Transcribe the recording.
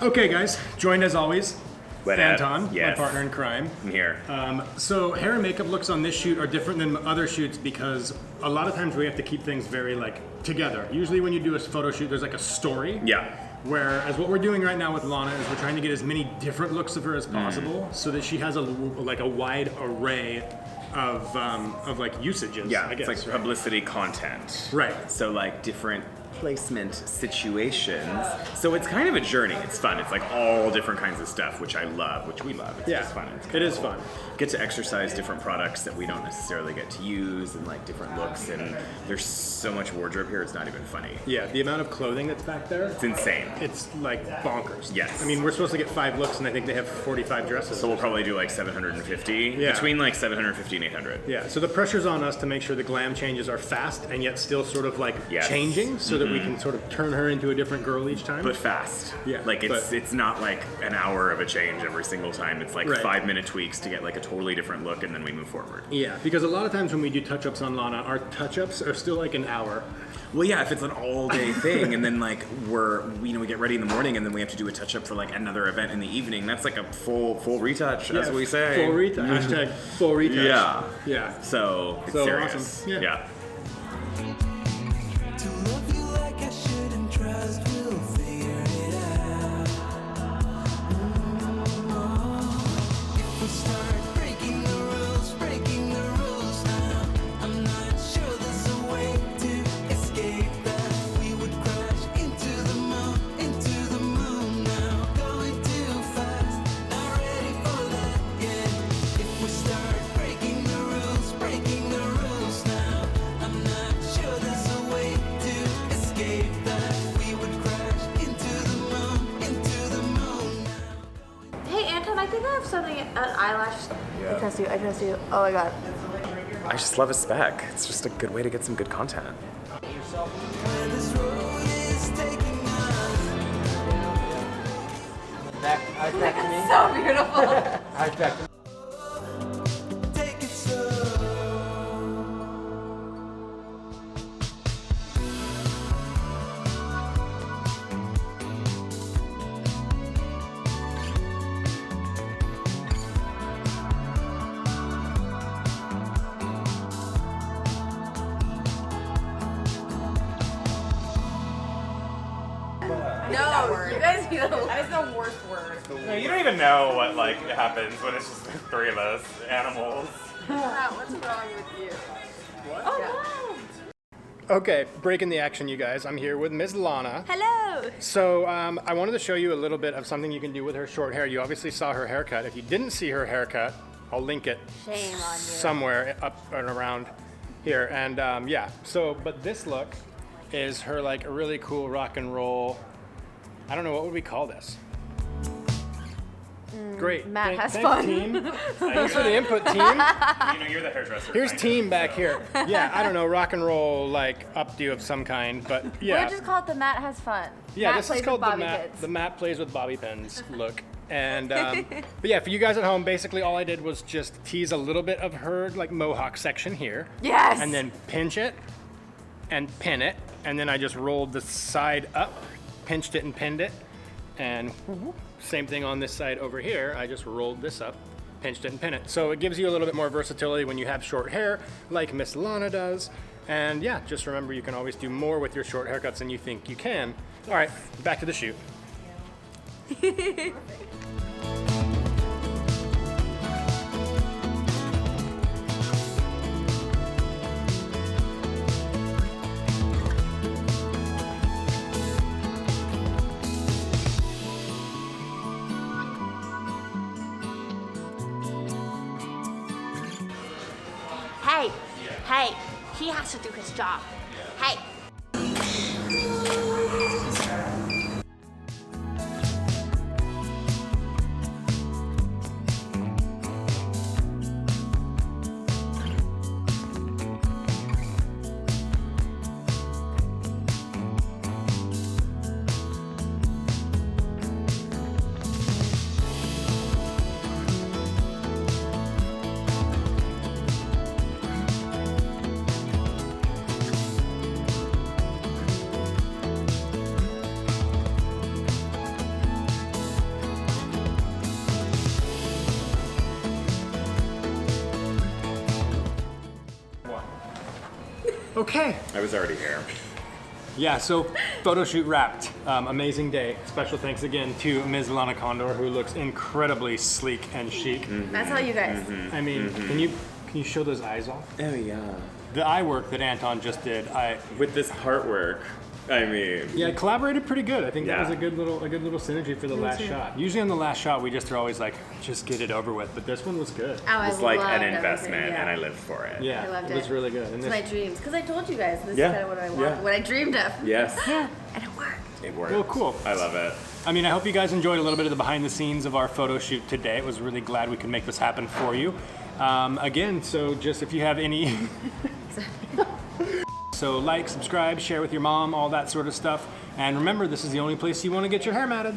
Okay, guys, joined as always, What Anton, yes. my partner in crime. I'm here. So hair and makeup looks on this shoot are different than other shoots because a lot of times we have to keep things very like together. Usually when you do a photo shoot, there's like a story. Yeah. Whereas what we're doing right now with Lana is we're trying to get as many different looks of her as possible so that she has a wide array of like usages. Yeah, I guess, it's like publicity content. Right. So like different placement situations. So it's kind of a journey. It's fun. It's like all different kinds of stuff, which I love, which we love. It's just fun. It is fun. Get to exercise different products that we don't necessarily get to use and like different looks, and there's so much wardrobe here, it's not even funny. Yeah, the amount of clothing that's back there. It's insane. It's like bonkers. Yes. I mean, we're supposed to get 5 looks and I think they have 45 dresses. So we'll probably do like 750, between like 750 and 800. Yeah, so the pressure's on us to make sure the glam changes are fast and yet still sort of like changing so that we can sort of turn her into a different girl each time. But fast. Yeah. Like it's not like an hour of a change every single time. It's like 5-minute tweaks to get like a totally different look and then we move forward. Yeah, because a lot of times when we do touch-ups on Lana, our touch-ups are still like an hour. Well, yeah, if it's an all-day thing and then like we get ready in the morning and then we have to do a touch-up for like another event in the evening, that's like a full retouch, as we say. Full retouch. Hashtag full retouch. Yeah. Yeah. So it's serious. Awesome. Yeah. To love you like I should and trust we'll figure it out. If we start breaking the rules now, I'm not sure there's a way to escape that. We would crash into the moon now. Going too fast, not ready for that yet. If we start breaking the rules now, I'm not sure there's a way to escape that. We would crash into the moon now. Hey Anton, I think I have something, an eyelash. I trust you. Oh my god. I just love a spec. It's just a good way to get some good content. Where this road is taking us. So beautiful. Take it slow. No, you guys know. That is the worst word. No, you don't even know what like happens when it's just the 3 of us, animals. What's wrong with you? What? Oh Okay, breaking the action, you guys. I'm here with Ms. Lana. no. Hello. So I wanted to show you a little bit of something you can do with her short hair. You obviously saw her haircut. If you didn't see her haircut, I'll link it Shame on you. somewhere up and around here. And but this look is her like a really cool rock and roll. I don't know, what would we call this? Great. Matt has Thanks, fun. Team. Thanks for the input, team. You're the hairdresser. Here's team back here. Yeah, I don't know, rock and roll like updo of some kind, but yeah. We'll just call it the Matt has fun. Yeah, Matt this plays is called with the bobby Matt. pins. The Matt plays with bobby pins look. And but yeah, for you guys at home, basically all I did was just tease a little bit of her like mohawk section here. Yes. And then pinch it and pin it, and then I just rolled the side up, pinched it and pinned it, and same thing on this side over here. I just rolled this up, pinched it and pinned it. So it gives you a little bit more versatility when you have short hair, like Miss Lana does. And yeah, just remember you can always do more with your short haircuts than you think you can. All right, back to the shoot. Hey, he has to do his job. Hey. Okay. I was already here. Yeah, so photo shoot wrapped. Amazing day. Special thanks again to Ms. Lana Condor, who looks incredibly sleek and chic. That's how you guys. I mean, can you show those eyes off? Oh yeah. The eye work that Anton just did, With this heartwork, I mean. yeah, it collaborated pretty good. I think that Yeah. was a good little synergy for the last shot. Usually on the last shot, we just are always like, just get it over with. But this one was good. Oh, I It's like loved an everything, investment, yeah. and I lived for it. Yeah, I loved it was it. really good. And It's this, my dreams, because I told you guys this Yeah, is kind of what I want, yeah. what I dreamed of. Yes. And it worked. It worked. well, cool. I love it. I mean, I hope you guys enjoyed a little bit of the behind the scenes of our photo shoot today. It was really glad we could make this happen for you. Again, so just if you have any... So like, subscribe, share with your mom, all that sort of stuff. And remember, this is the only place you want to get your hair matted.